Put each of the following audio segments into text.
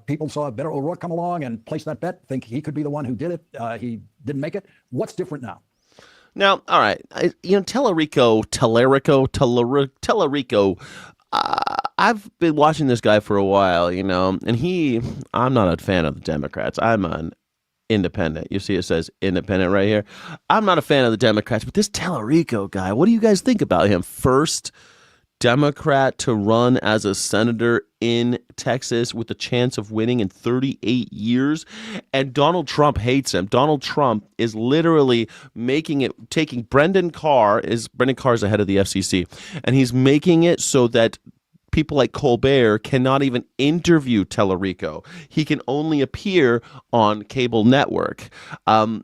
People saw Beto O'Rourke come along and place that bet, think he could be the one who did it. He didn't make it. What's different now? Now, all right, Telerico. I've been watching this guy for a while, and I'm not a fan of the Democrats. I'm an independent. You see, it says independent right here. I'm not a fan of the Democrats, but this Telerico guy, what do you guys think about him? First Democrat to run as a senator in Texas with a chance of winning in 38 years. And Donald Trump hates him. Donald Trump is literally taking Brendan Carr's the head of the FCC, and he's making it so that people like Colbert cannot even interview Telerico. He can only appear on cable network. But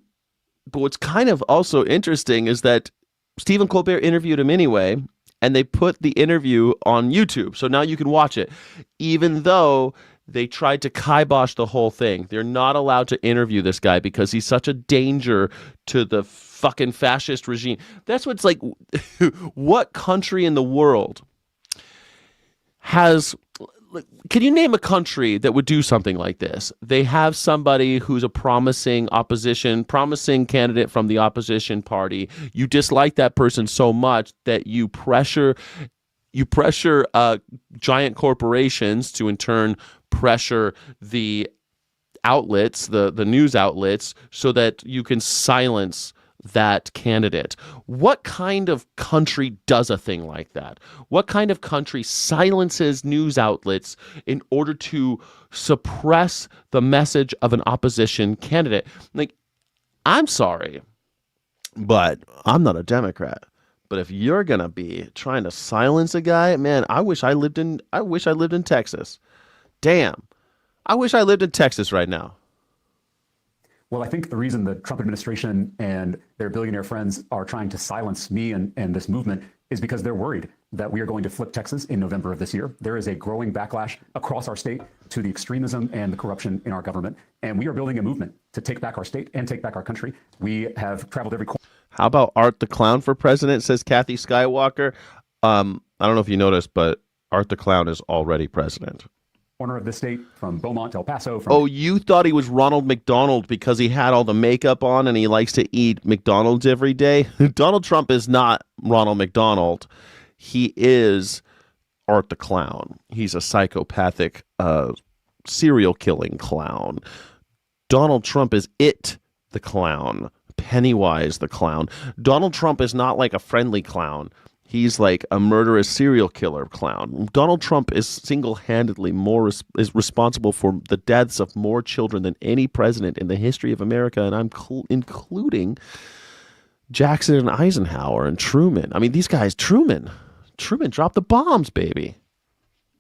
what's kind of also interesting is that Stephen Colbert interviewed him anyway, and they put the interview on YouTube. So now you can watch it, even though they tried to kibosh the whole thing. They're not allowed to interview this guy because he's such a danger to the fucking fascist regime. That's what's like, what country in the world can you name a country that would do something like this? They have somebody who's a promising candidate from the opposition party. You dislike that person so much that you pressure giant corporations to in turn pressure the outlets, the news outlets, so that you can silence that candidate. What kind of country does a thing like that? What kind of country silences news outlets in order to suppress the message of an opposition candidate? Like, I'm sorry, but I'm not a Democrat. But if you're gonna be trying to silence a guy, man, I wish I lived in Texas. Damn. I wish I lived in Texas right now. Well, I think the reason the Trump administration and their billionaire friends are trying to silence me and this movement is because they're worried that we are going to flip Texas in November of this year. There is a growing backlash across our state to the extremism and the corruption in our government. And we are building a movement to take back our state and take back our country. We have traveled every corner. How about Art the Clown for president, says Kathy Skywalker. I don't know if you noticed, but Art the Clown is already president. Corner of the state, from Beaumont to El Paso. Oh, you thought he was Ronald McDonald because he had all the makeup on and he likes to eat McDonald's every day? Donald Trump is not Ronald McDonald. He is Art the Clown. He's a psychopathic serial killing clown. Donald Trump is It the Clown. Pennywise the Clown. Donald Trump is not like a friendly clown. He's like a murderous serial killer clown. Donald Trump is single-handedly is responsible for the deaths of more children than any president in the history of America, and I'm including Jackson and Eisenhower and Truman. I mean, these guys, Truman dropped the bombs, baby.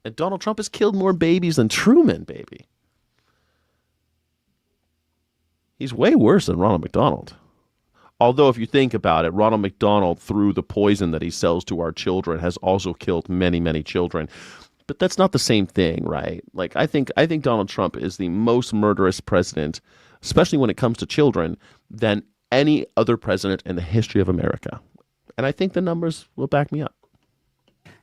And Donald Trump has killed more babies than Truman, baby. He's way worse than Ronald McDonald. Although if you think about it, Ronald McDonald, through the poison that he sells to our children, has also killed many, many children. But that's not the same thing, right? Like, I think Donald Trump is the most murderous president, especially when it comes to children, than any other president in the history of America. And I think the numbers will back me up.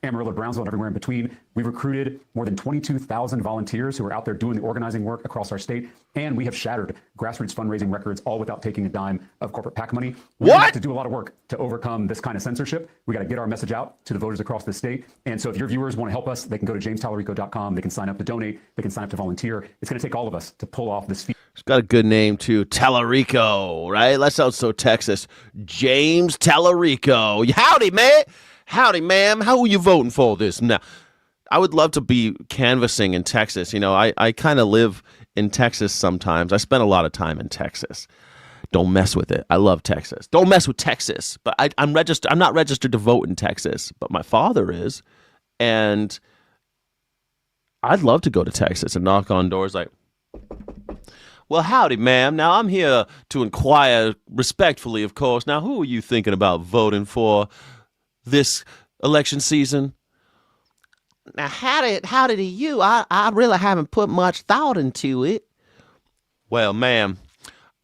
Amarillo, Brownsville, and everywhere in between. We recruited more than 22,000 volunteers who are out there doing the organizing work across our state. And we have shattered grassroots fundraising records, all without taking a dime of corporate PAC money. We have to do a lot of work to overcome this kind of censorship. We got to get our message out to the voters across the state. And so if your viewers want to help us, they can go to jamestalarico.com. They can sign up to donate. They can sign up to volunteer. It's going to take all of us to pull off this feat. It's got a good name, too. Telerico, right? That sounds so Texas. James Talarico. Howdy, man. Howdy, ma'am. How are you voting for this? Now, I would love to be canvassing in Texas. You know, I kind of live in Texas sometimes. I spend a lot of time in Texas. Don't mess with it. I love Texas. Don't mess with Texas. But I'm not registered to vote in Texas, but my father is. And I'd love to go to Texas and knock on doors like, well, howdy, ma'am. Now, I'm here to inquire respectfully, of course. Now, who are you thinking about voting for this election season? Now, howdy to you. I really haven't put much thought into it. Well, ma'am,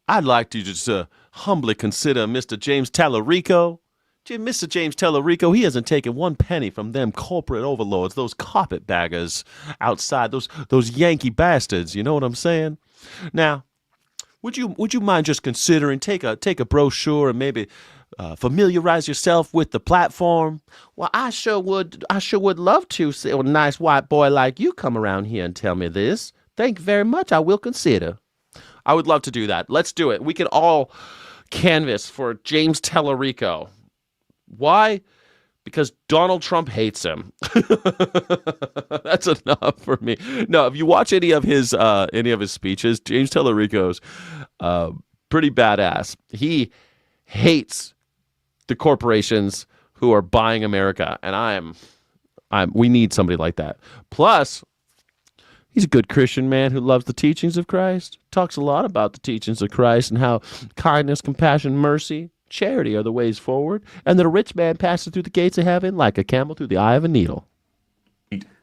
I'd like to just humbly consider Mr. James Talarico. Mr. James Talarico, he hasn't taken one penny from them corporate overlords, those carpetbaggers outside, those Yankee bastards. You know what I'm saying? Now, would you mind just considering take a brochure and maybe familiarize yourself with the platform? Well, I sure would love to see a nice white boy like you come around here and tell me this. Thank you very much. I will consider. I would love to do that. Let's do it. We can all canvass for James Talarico. Why? Because Donald Trump hates him. That's enough for me. No, if you watch any of his speeches, James Talarico's pretty badass. He hates the corporations who are buying America, and we need somebody like that. Plus, he's a good Christian man who loves the teachings of Christ. Talks a lot about the teachings of Christ and how kindness, compassion, mercy, charity are the ways forward, and that a rich man passes through the gates of heaven like a camel through the eye of a needle.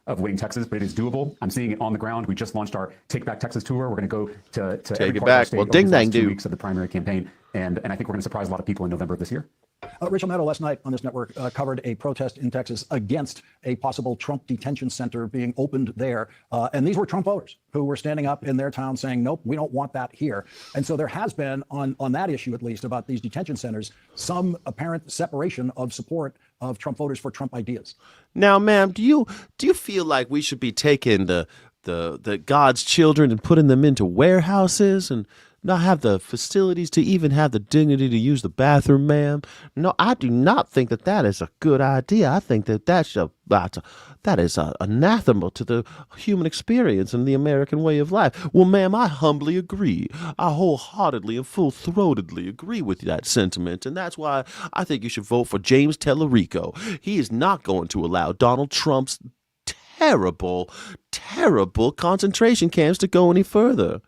Of winning Texas, but it is doable. I'm seeing it on the ground. We just launched our Take Back Texas tour. We're going to go to every part of our state over the last 2 weeks of the primary campaign, and I think we're going to surprise a lot of people in November of this year. Rachel Maddow last night on this network covered a protest in Texas against a possible Trump detention center being opened there. And these were Trump voters who were standing up in their town saying, nope, we don't want that here. And so there has been, on that issue at least, about these detention centers, some apparent separation of support of Trump voters for Trump ideas. Now, ma'am, do you feel like we should be taking the God's children and putting them into warehouses and not have the facilities to even have the dignity to use the bathroom, ma'am? No, I do not think that is a good idea. I think that is anathema to the human experience and the American way of life. Well, ma'am, I humbly agree. I wholeheartedly and full-throatedly agree with that sentiment, and that's why I think you should vote for James Talarico. He is not going to allow Donald Trump's terrible, terrible concentration camps to go any further.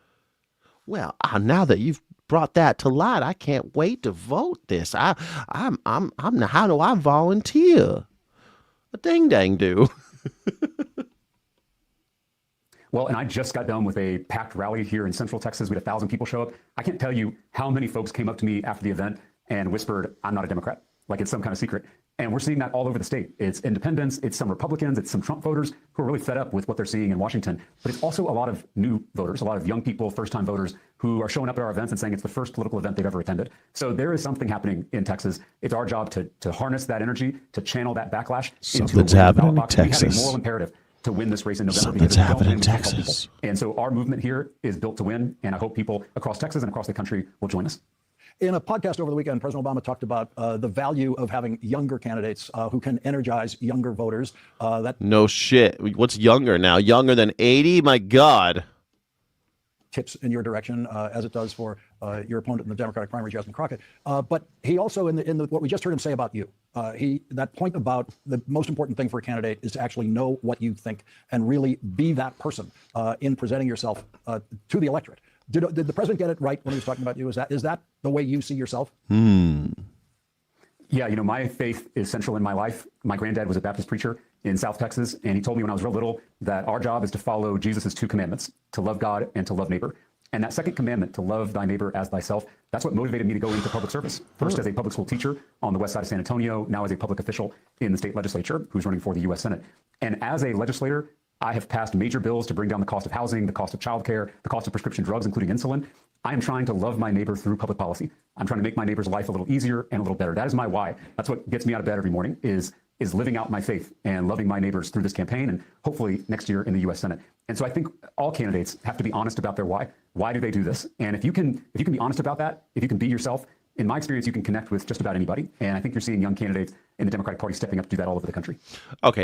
Well, now that you've brought that to light, I can't wait to vote this. I'm how do I volunteer? A ding dang do. Well, and I just got done with a packed rally here in Central Texas. We had 1,000 people show up. I can't tell you how many folks came up to me after the event and whispered, "I'm not a Democrat," like it's some kind of secret. And we're seeing that all over the state. It's independents, it's some Republicans, it's some Trump voters who are really fed up with what they're seeing in Washington. But it's also a lot of new voters, a lot of young people, first-time voters who are showing up at our events and saying it's the first political event they've ever attended. So there is something happening in Texas. It's our job to harness that energy, to channel that backlash into a ballot box. We have a moral imperative to win this race in November. Something's happening in Texas. And so our movement here is built to win, and I hope people across Texas and across the country will join us. In a podcast over the weekend, President Obama talked about the value of having younger candidates who can energize younger voters. No shit. What's younger now? Younger than 80? My God. Tips in your direction, as it does for your opponent in the Democratic primary, Jasmine Crockett. But he also, in what we just heard him say about you, that point about the most important thing for a candidate is to actually know what you think and really be that person in presenting yourself to the electorate. Did the president get it right when he was talking about you? Is that the way you see yourself? Yeah, my faith is central in my life. My granddad was a Baptist preacher in South Texas, and he told me when I was real little that our job is to follow Jesus' 2 commandments, to love God and to love neighbor. And that second commandment, to love thy neighbor as thyself, that's what motivated me to go into public service. First as a public school teacher on the west side of San Antonio, now as a public official in the state legislature who's running for the U.S. Senate. And as a legislator, I have passed major bills to bring down the cost of housing, the cost of childcare, the cost of prescription drugs, including insulin. I am trying to love my neighbor through public policy. I'm trying to make my neighbor's life a little easier and a little better. That is my why. That's what gets me out of bed every morning is living out my faith and loving my neighbors through this campaign and hopefully next year in the U.S. Senate. And so I think all candidates have to be honest about their why. Why do they do this? And if you can be honest about that, if you can be yourself, in my experience, you can connect with just about anybody. And I think you're seeing young candidates in the Democratic Party stepping up to do that all over the country. Okay.